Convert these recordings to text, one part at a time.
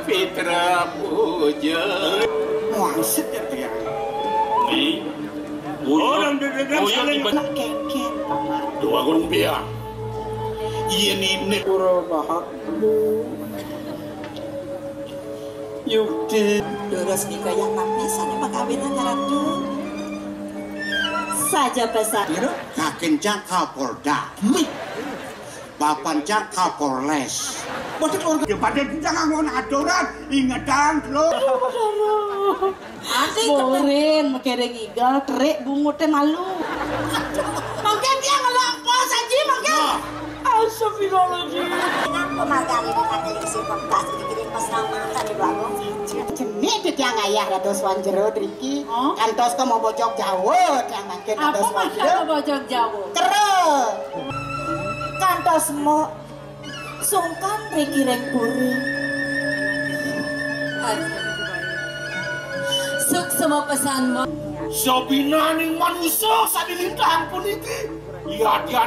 Fitra puja. Wangsit ya dia. Orang dedem saling keket dua gunung pia. Iya nih Pura bahak. Yukti. terus dikoyak napisan pakawinan ratu saja pesan Kakencang Kapolda. Papancang Kapolres. Bodoh orang pada jangan ngon adoran ingatan lo. Ati borin makereng igal trek bungute malu. Mungkin dia ngelapor saja mungkin. Astagfirullahaladzim. Pemagari dengan isi kertas dikirim keselamatan di bagong. Jenis dia ngayah ratus wanjero driki. Kantos ke mau bojok jauh, yang makin Apa ratus maksudnya wanjero. bojong jauh? Terus, Kantos mo sungkan rikireng puri. Suk semua pesanmu. Sabina ning manusia sadilintahan pun iki. Iya dia.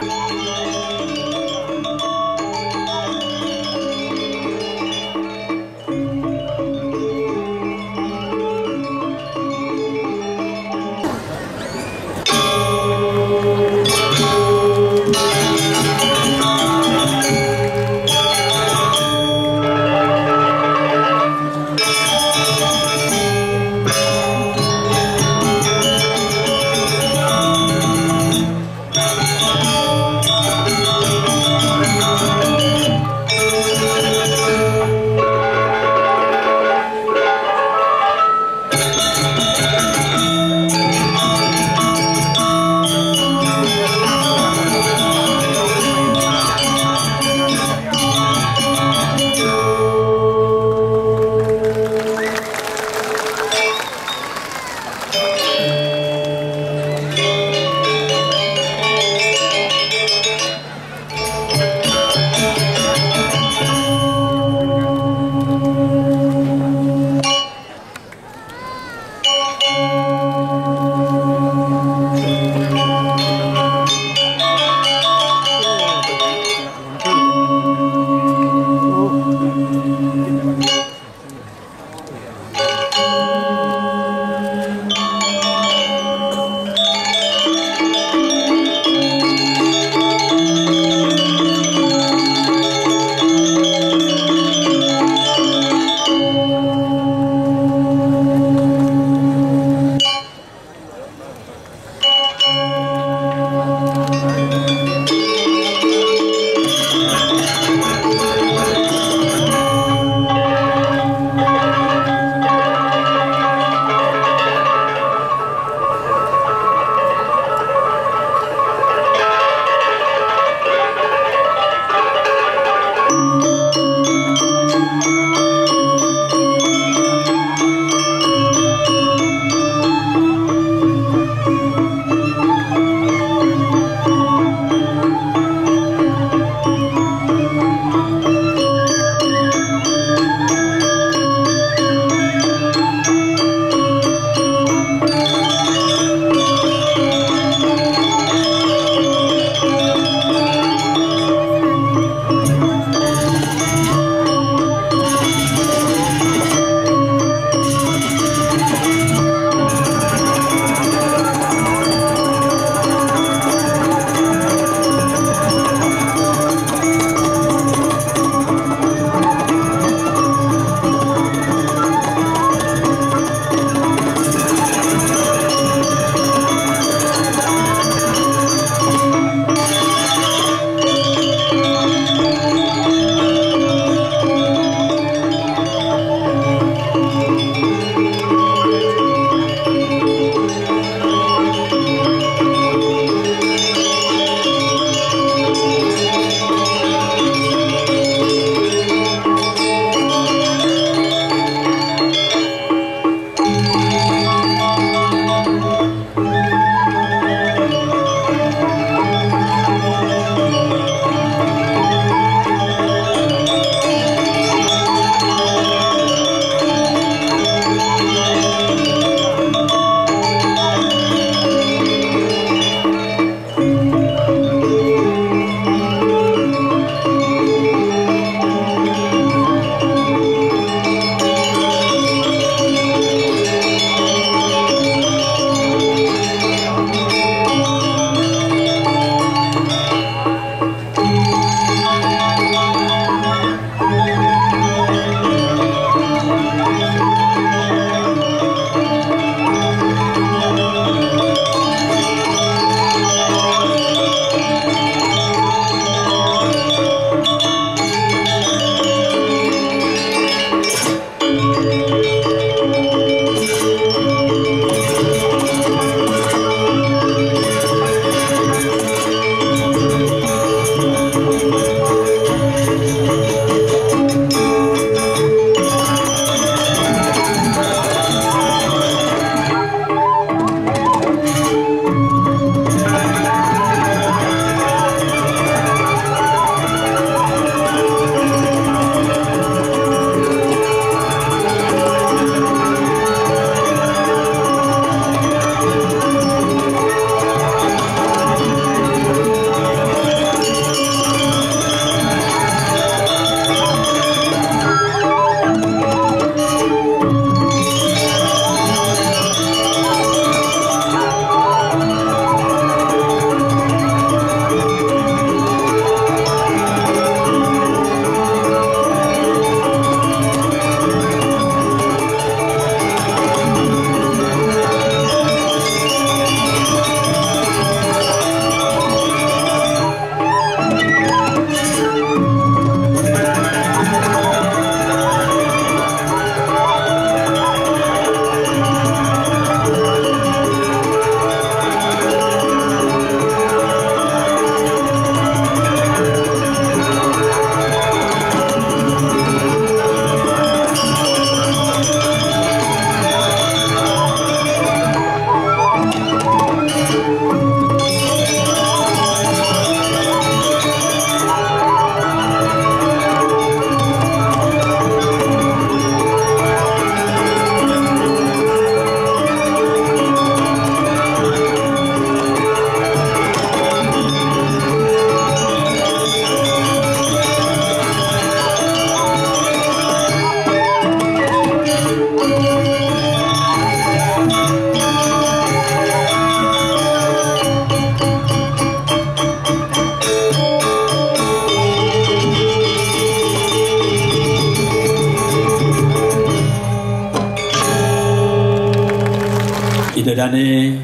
Idadane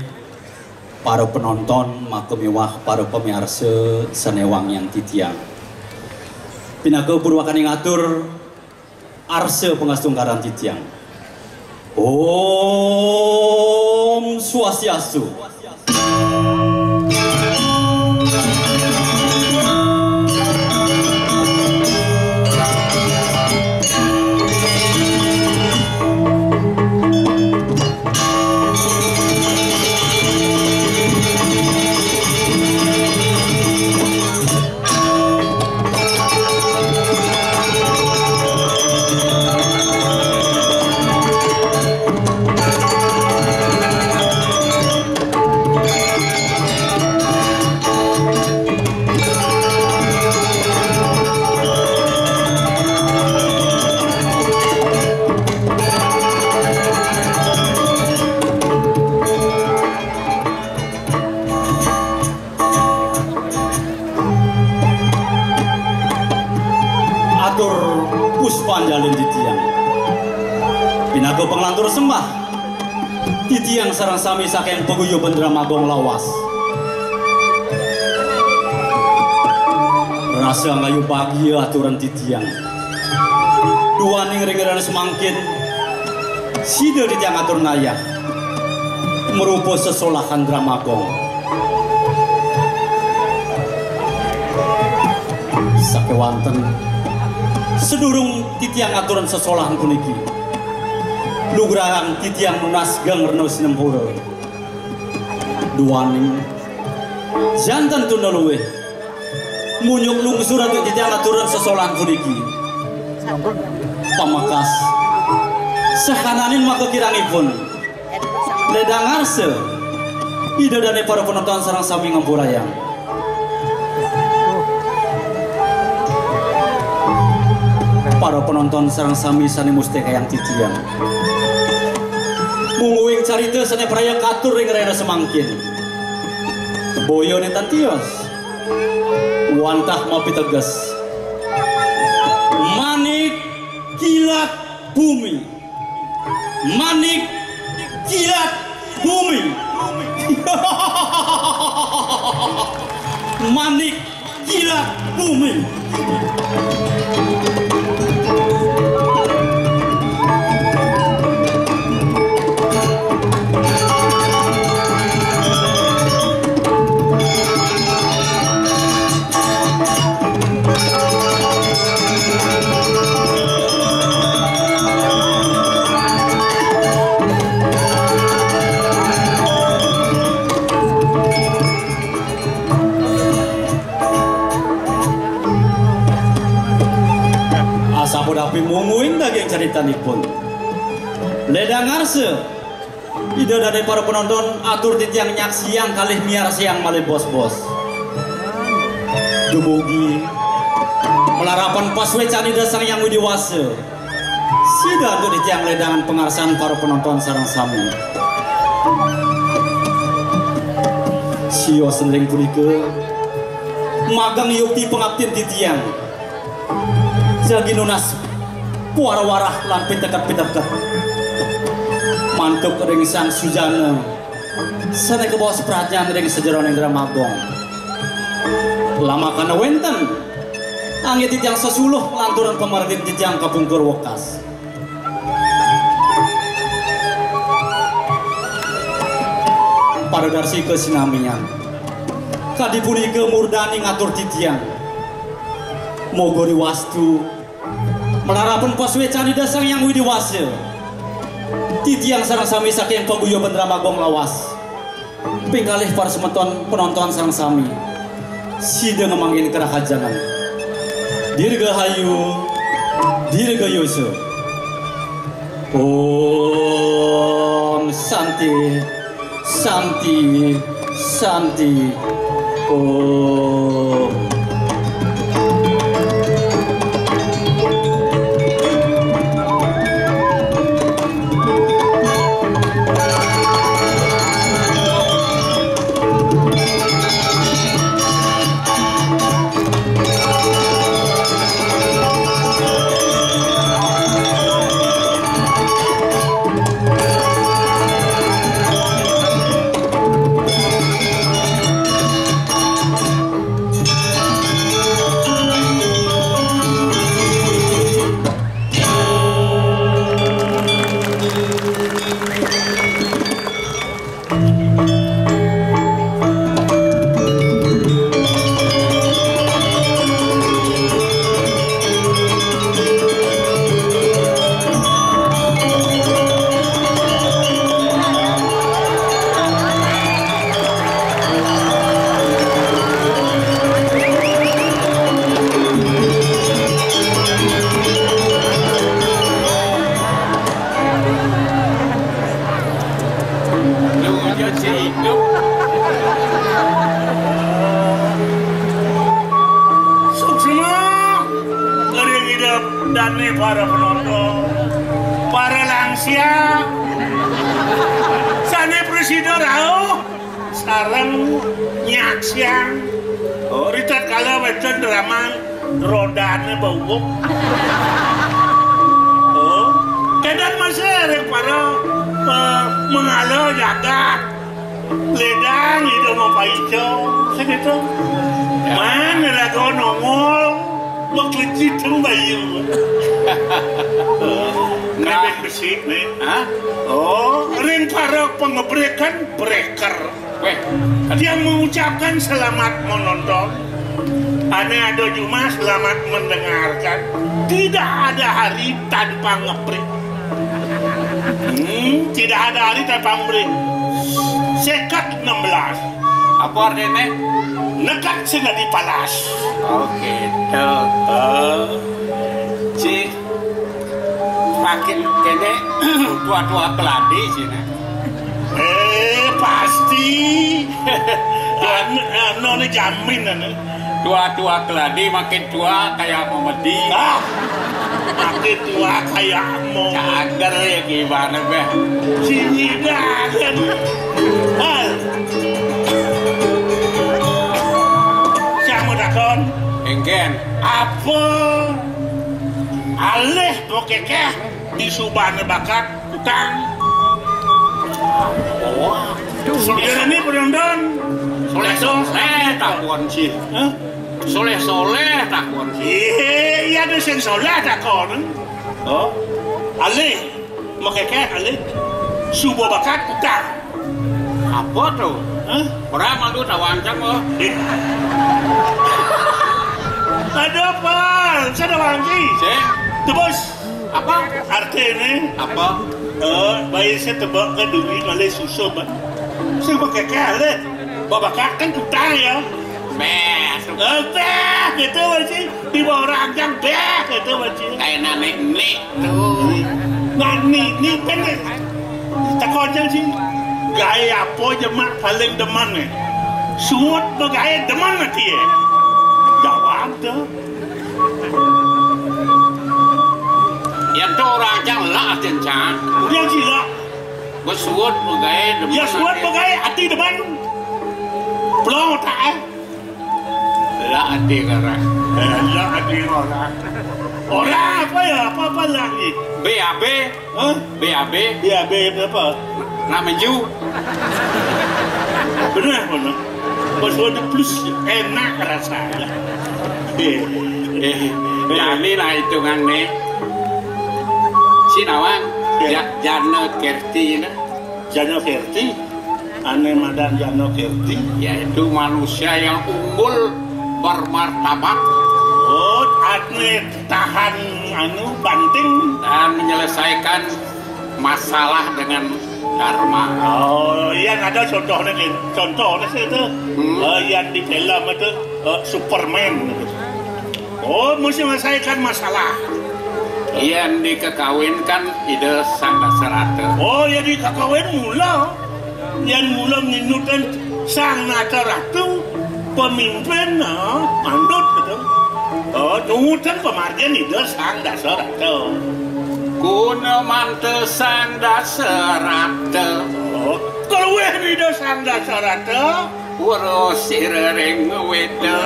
para penonton makemewah para pemirsa senewang yang titiang. Pinaga purwakan ngatur arse pengastungkaran titiang. Om Swastiastu. Puspanjalin titiang pinaga penglantur sembah titiang sarang sami saking paguyuh Bandramagong lawas rasa ngayu bahagia aturan titiang dua ning ringeran semangkin sida titiang atur nayah merupa sesolahan Dramagong sakewanten sedurung titiang aturan sesolahan puniki lugrahan titiang nunas gang reno sinempura duaning jantan tunda luweh munyuk lungsuran titiang aturan sesolahan puniki pamakas sehananin maka kirangipun ledang arse idadane para penonton sarang sami ngampurayang para penonton sarang sami sani musteka yang titiang munguing carita sani peraya katur ring rena semangkin boyo ni tantios wantah mau pitegas manik kilat bumi manik kilat bumi manik kilat bumi. Sapodapi munguing daging caritanipun ledang arse ida dari para penonton atur titiang nyak siang kalih miar siang malih bos-bos dumugi melarapan paswe canida sang yang widiwase sida untuk titiang ledangan pengarsan para penonton sarang sami sio sendring punika magang yukti pengabdian titiang jagi nunas puara-warah lampin dekat-dekat mantuk ring sang sujana sana ke bawah seperhatian ring sejeroning Dramagong lama kana wenten angin titiang sesuluh lanturan pemerintah titiang kapungkur wekas pada darsi kesinamian kadipuni ke murdani ngatur titiang mogori wastu melarapan paswe canida sang yang widiwase titiang sarang sami saking paguyuh Bandramagong lawas pingkalih para semeton penonton sarang sami sida ngemangin kerahajangan dirgahayu dirgayusu Om Santi Santi Santi Om. bareng nyaksiang. Oh, ritat kala wecen drama rodane bau. Oh, kedan masih yang para mengalah jagat. Ledang itu mau paico, segitu. Mana lagu nongol, mau kelicit bayu. Ngebek besi nih. Oh, ring para pengebrekan breaker. Dia mengucapkan selamat menonton. Aneh ada cuma selamat mendengarkan. Tidak ada hari tanpa ngebrek. Tidak ada hari tanpa ngebrek. Sekat 16. Apa artinya? Nekat sudah dipalas. Oke, Cik makin kene tua-tua keladi sini. Pasti. Nona jamin ane. Tua-tua keladi makin tua kayak Momedi. Makin tua kayak mau. Cager ya gimana beh? Sini banget. Siapa dakon? Enggen. Apa? Alih bokekeh di subane bakat utang. Ini penonton. Soleh takon sih. Soleh takon sih. Iya ada yang soleh takon. Oh, alih bokekeh alih subuh bakat utang. Apa tuh? Orang malu tawancang oh. Ada apa? Saya wangi. Cek. Tebus. Apa? Artinya Apa? bayi saya tebak ke duit oleh susu ban. Saya pakai kale. Bapak kan utang ya. Beh. Gitu macam di bawah ranjang gitu macam. Kayak nenek Ni pendek. Tak kau sih. Gaya apa jemak paling deman ni? Suut bergaya deman nanti ya. Jawab tu. Yang tu orang jangan lah jencang. Dia sila. Bersuut bergaya depan. Ya suut bergaya hati deman. Pulau tak? Lah hati orang. Lah hati orang. Orang apa ya? Apa lagi? BAB. BAB. BAB berapa? Nama Ju. Benar mana? Bersuatu plus enak rasanya. Jadi lah hitungan ni. Si Nawang, Jana Kerti na. Jana Kerti, Ane Madan Jana Kerti. Yaitu manusia yang unggul bermartabat. Oh, Ane tahan banting dan menyelesaikan masalah dengan dharma. Oh, yang ada contohnya itu, yang di film itu Superman. Oh, mesti menyelesaikan masalah. Yang dikekawinkan ide sang Dasarata. Oh, yang dikekawin mula, yang mula menginutkan sang Dasarata pemimpin, mandut gitu. Oh, nutan pemargian ide sang Dasarata. Kuna mante sang Dasarata. Oh, kalau ide sang Dasarata. Urus ring weda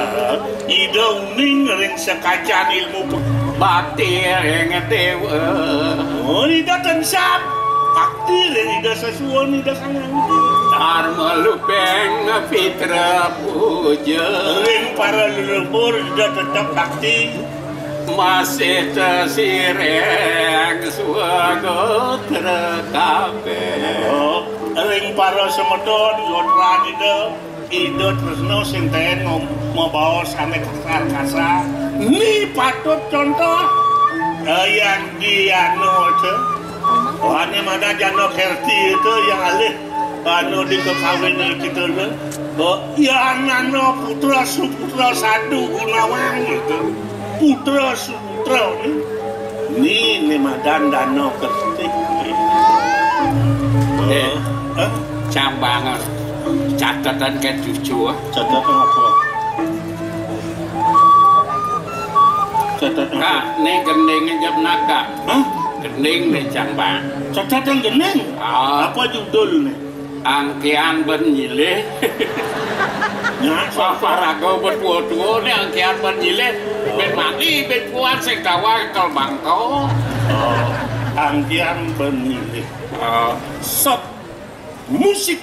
ide uning ring sekacan ilmu bakti ring dewa. Oh, ide tensap bakti ring ide sesuatu ide sangang dharma lupeng fitra puja ring para leluhur ide tetap bakti masih tersireng swago terkabe. Oh, ring para semedon yotran ide tresno sing ten mau bawa sampai kasar. Ini patut contoh yang dia itu. Oh, ini mana Jana Kerti itu yang alih di kekawinan kita tu. Oh, yang nano putra suputra sadu Gunawan itu. Putra suputra ni Madan Jana Kerti. Cambangan catatan ke-7. Catatan apa? Catatan Kak, ni gendingnya jam naga. Hah? Gending ni cambang. Catatan gening? Apa judul ni? angkean benyile nya Paparago bertua-tua ni angkean benyile ben mati ben kuat sing dawa kal bangko angkian benilih sop musik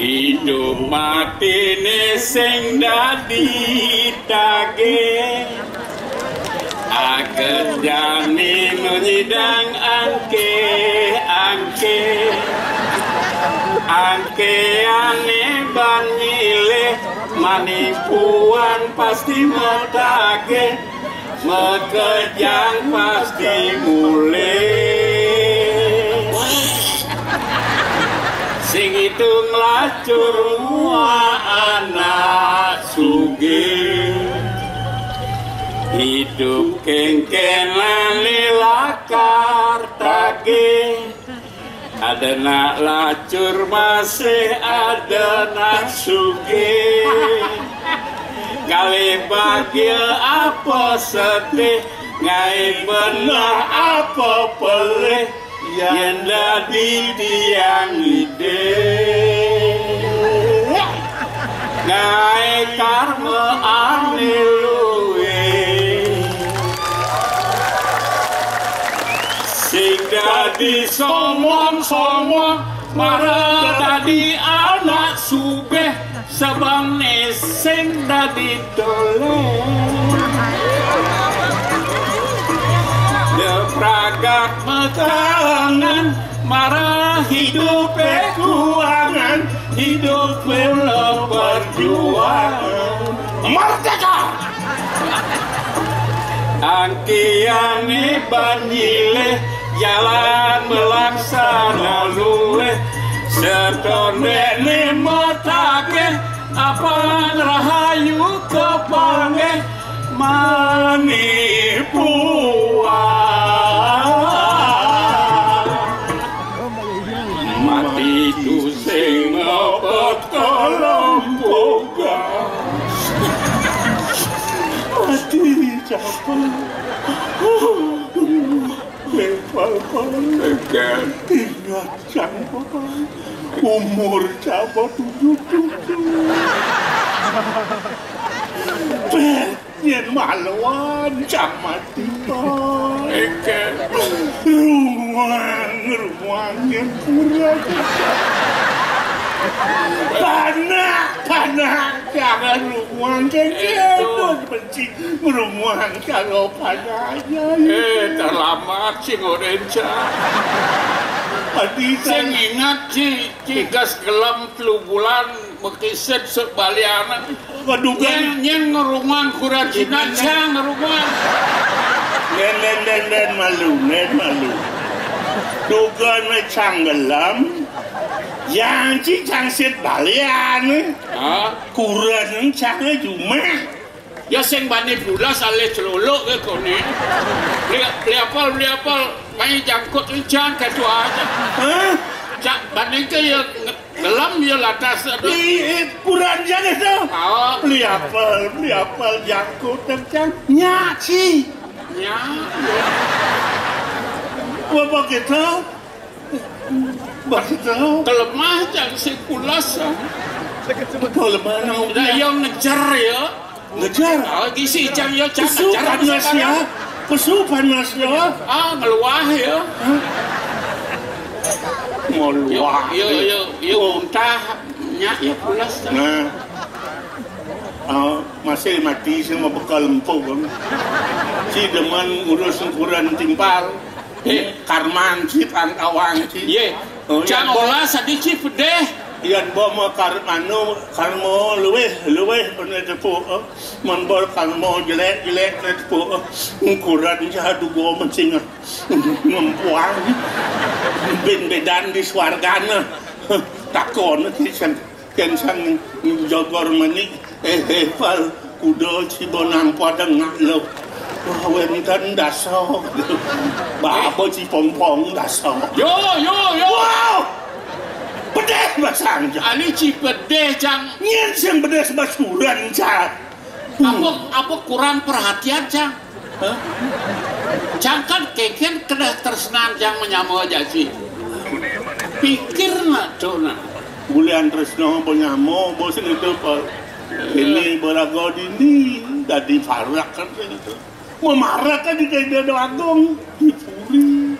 hidup mati ni sing dadi tage akan jani menyidang angke ane banyile manipuan pasti metage mekejang pasti mulai sing itu ngelacur anak suge hidup kengkenan lilakar tage ada nak lacur masih ada nak suge kali bahagia apa sedih ngai benar apa pelih yang dadi tiang ide ngai karma aniluwe sing dadi somong marah dadi anak subeh sabang sing dadi toleh pragat mekalangan marah hidup keuangan hidup lo perjuangan merdeka angkiane banyile jalan melaksana luwe setone matake apa rahayu kepange manipuan mati tu sing ngopot kolomboga mati siapa lepal-lepal ingat siapa umur siapa 77 Yen malawan jam mati ruang yang pura panah jangan ruang kekepun benci ruang kalau panahnya terlamat si ngorenca sing ingat cigas gelam 3 bulan mekiset sebaliana nyen ngerungan kuracina cang ngerungan nen malu dugaan cang gelam yang cang set balian kuran cangnya cuma ya sing bani bulas ale celuluk ke kone beli apal main jangkut cang kedua aja cak bani ke ya gelam ya latas kurang jangan tu beli apel jangkut cang nyaci apa kita kelemah cang si pulas kelemah dah yang ngejar ya gisi cang ya cang kesupan mas ya ngeluah ya ngeluah ya untah nyak ya pulas masih mati sama bekal empuk si deman urus ukuran timpal karman si pangkawang si cang olah sadiki pedeh yan bawa karmo luweh pada tepuk membor karmo jelek na tepuk ukuran jadu gua mencingat ngempuang bedan di swargana takon kisan kensang jogor menik fal kudo cibonang padang lo wen kan daso babo ci pompong daso yo wow Bedes basang jang. Ali Cipedeh Cang. Nyen sing bedes basuran jang. Apa kurang perhatian Cang? Cang kan keken kena tersenan Cang menyama aja sih. Pikir nak cona. Bulan tresno penyamo bosen itu Pak. Ini berago dini dari farak kan itu. Memarah kan di kaya doagong dipuri.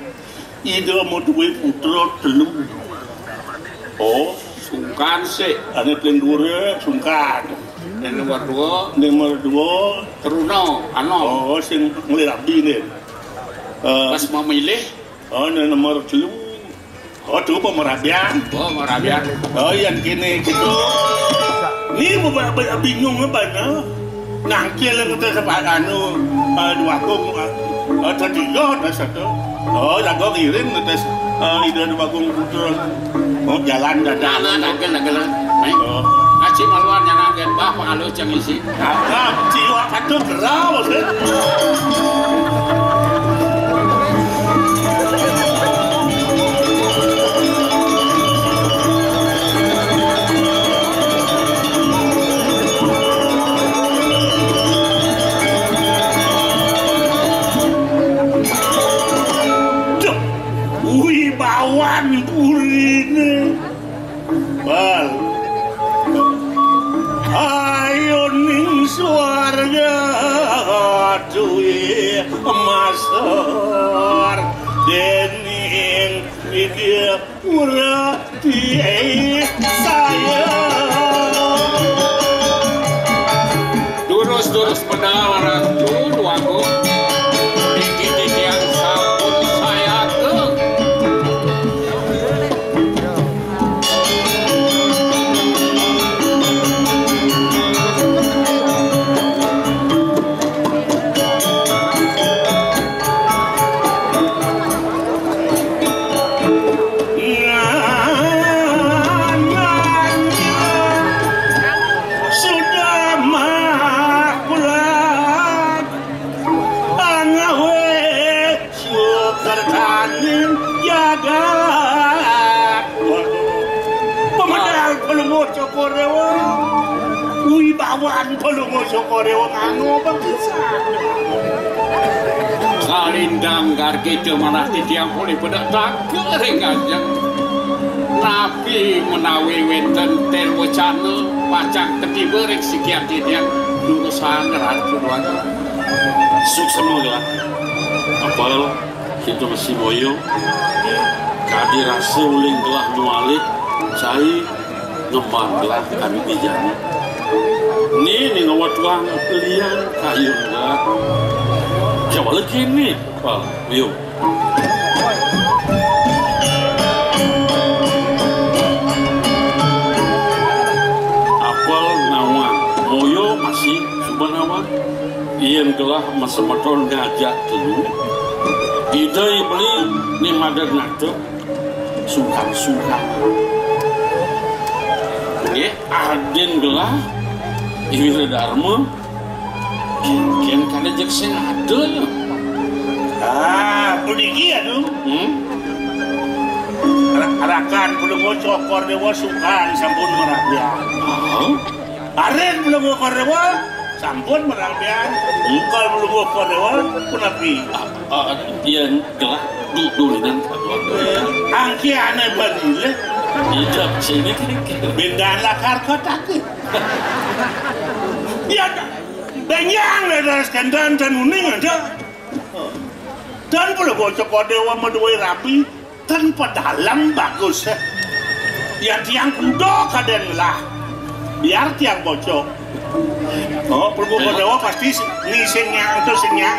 Itu mau duwe putra telu. Oh, Sungkan sih. ane paling dure sungkan. Dan nomor 2 Nomor 2 Teruno Ano. oh sing ngelirabi nih. Pas mau milih. Oh, nomor 3. Oh, tuh pemerabian. Oh Marabian. Oh, yang kini gitu. Ini beberapa bingung apa nah? Nangkil yang kita sepak anu dua kong tertiga ada satu. Oh, lagu kirim atas ide dua kong putra. Oh, jalan dadah. Nangkel. Oh, Aci maluan yang nangkel bapak alu cang isi. apa? Jiwa patut gerau sih. Wibawan purine bal ayo ning swarga duwe masar dening iki urati saya Durus penawaran dulu aku. Dikit yang sabun saya ke. sudah makulat angawe syukur tanin jaga pemedal pelungo cokorewa wibawan pelungo cokorewa ngano bangkisan Salindang gargi mana titiang pulih pada takering aja. Nabi menawi wenten tel wacana pacang ketiba rek sekian titiang durusan ngeran keluar. Sukses lah. Apal kita masih boyo. Kadi rasa uling gelah nualik, cai ngemban gelah kami dijani. Ni ngawat wang lian kayu enggak. Coba lagi ni, Pak. Yuk. Apal nawa, moyo masih subanawa. Ian gelah masa maton ngajak dulu. Ida beli ni madar nato sungkan. Ni aden gelah iwira dharma. Kian kada jeksen ada ya. Puligi anu arakan pelungo cokor dewa sungkan sampun merabian aren pelungo cokor dewa sampun merabian ungkal pelungo cokor dewa punapi Ian gelah dulinan angki aneh banile ijab sini bendaan lakar kotak ya benyang ledas kendan dan uning aja dan pelungo cokor dewa meduai rapi tanpa dalam bagus ya tiang kudo kaden lah biar tiang bocok pelungo dewa pasti ni senyang itu senyang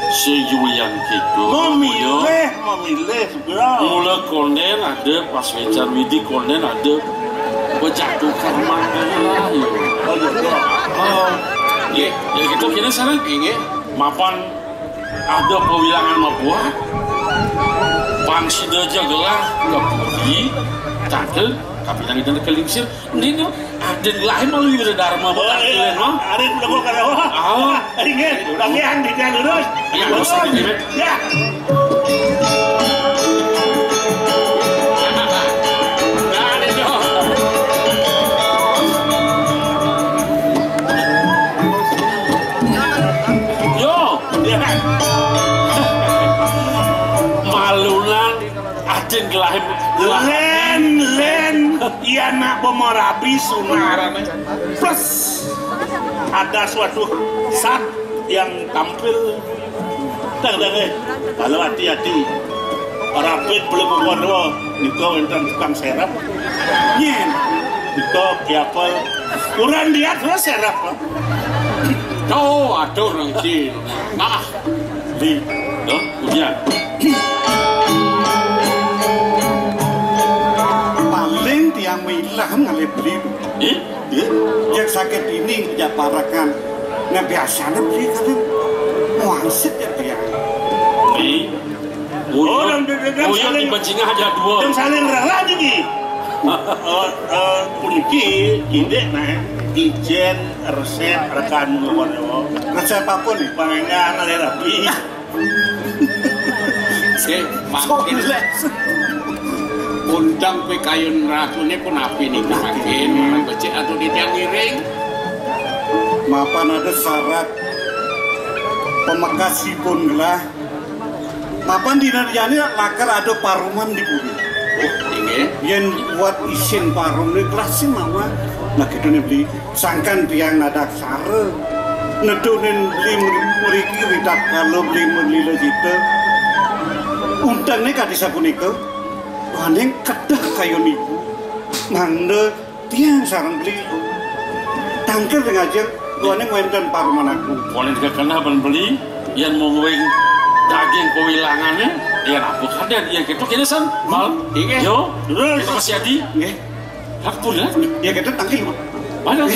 sejuyan gitu. memilih bro Mula konden ada pas wecan widi konden ada bejatuh karman lah ya. Ya gitu kira sana mapan ada pewilangan mabuah pangsida jagalah ke budi takil kapitan kita kelingsir ini ada lain malu ibu dharma betul mah ada pelungo dewa ingin bagian di jalan lurus ya Aden gelahim. Len, iya nak Bomorabi Sunar. Plus ada suatu saat yang tampil. Kalau hati-hati, Rapid belum mengono, niko enten tukang serap. Nyen, niko diapel. Kurang dia terus serap. Oh, aduh nanti. Nah, di, punya. Paling tiang milah ngalih beli. Yang sakit ini ya parakan. Nah biasanya beli kalian wangsit ya tiang. Uyun di bajingan aja dua. Dan saling rela nih. Puniki ide nah ijen resep rekan ngono. Resep apa nih? Panengan ngalih rapi. Makin undang pe kayun ratune pun api nih makin malah becek atau di tiang miring. Mapan ada syarat pemakasipun gelah. Mapan di narjani lakar ada paruman di bumi. Oh, ini Yang buat isin parum ni kelasin mawa. Nah kita ni beli sangkan tiang nadak sare. Nedunin beli meriki ridak kalau beli melila jita. Untan ni kadi sapunika. Waneng kedah kayu niku. Mangde tiang sarang beli. Tangkel dengan aja. Waneng wenten paruman aku. boleh dikena beli yang mau ngewing daging kewilangannya ya aku ada dia gitu kini san mal yo terus itu masih adi Nggih. aku lihat Ya kita tangkel. mana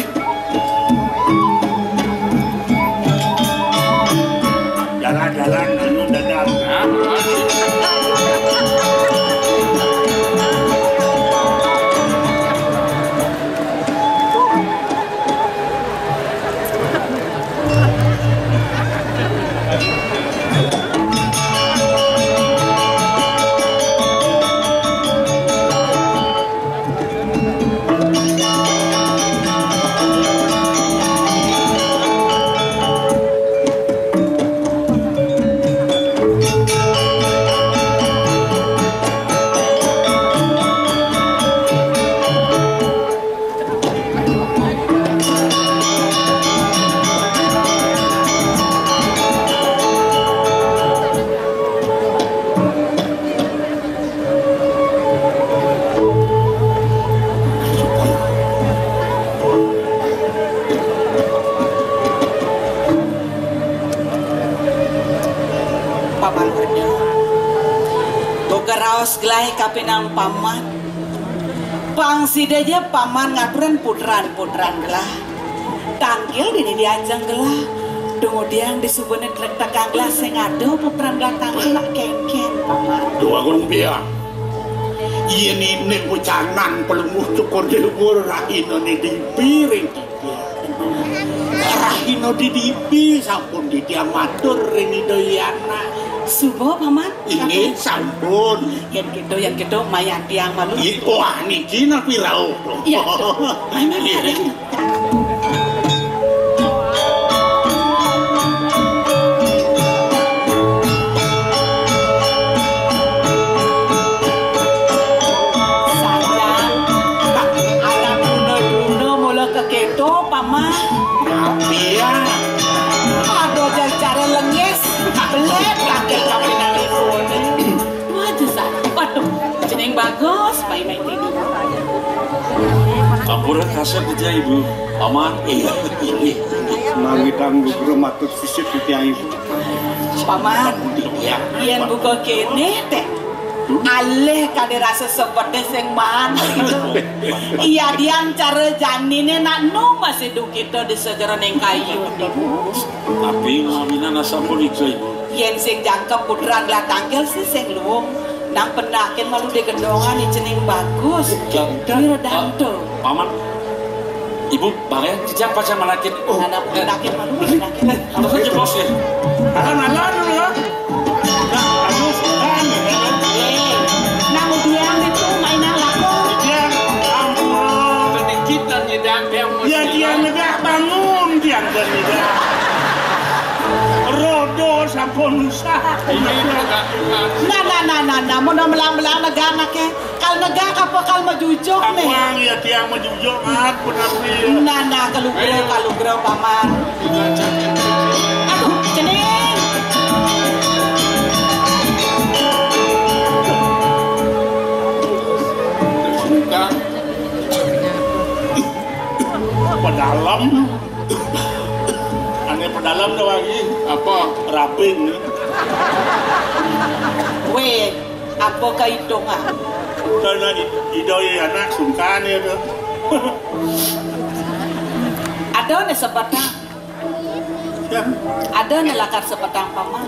Jalan-jalan anu dadak. Raos gelai kapinang paman pangsideja paman ngaturan putran gelah tangkil dini diajang gelah kemudian disubunin takang gelah sing ado putran gelah tangkil nak kengken paman Dua rupiah. Iya ini pucanan pelumuh cukur di luar rahino di piring. Rahino di dipi sampun di diamatur ini doyana. subuh paman Ini sampun. yang gitu mayat tiang malu Wah niki napi rauh. iya paman Iya. aduh cara lengis belet lagi kapinang ibu waduh sana waduh jeneng bagus main tidur campuran kasar dia ibu aman Mangi tangguh rumatut fisik di tiang ibu. paman yang buka kene teh alih kade rasa seperti sing man iya diam cara janine nak nu masih duk kita di sejeroning kayu tapi ngaminan asa pun itu ibu yen sing jangkep putran lah tanggal sih sing luwung nang pendakin malu di gendongan di cening bagus dari redanto paman ibu bahaya sejak pacar malakin anak pendakin malu pendakin apa saja bos ya Alan ya. nang diam itu mainan laku Ya ampun. tadi kita nyedang yang Ya dia negah bangun dia negah. Rodo sampun usah. Ini enggak Nah, mau melang-melang negara ke. Kal negara apa kal majujuk nih. Kamuang ya tiang majujuk kan penapi. Nah, kalugro paman. Aduh, cening. suka Pedalam. Aneh pedalam dah lagi. apa Rapin. Weh, apa kehitungan? Karena idoi anak sungkan ya tuh. Ada nih sepedang. Ya. Ada nih lakar sepedang paman.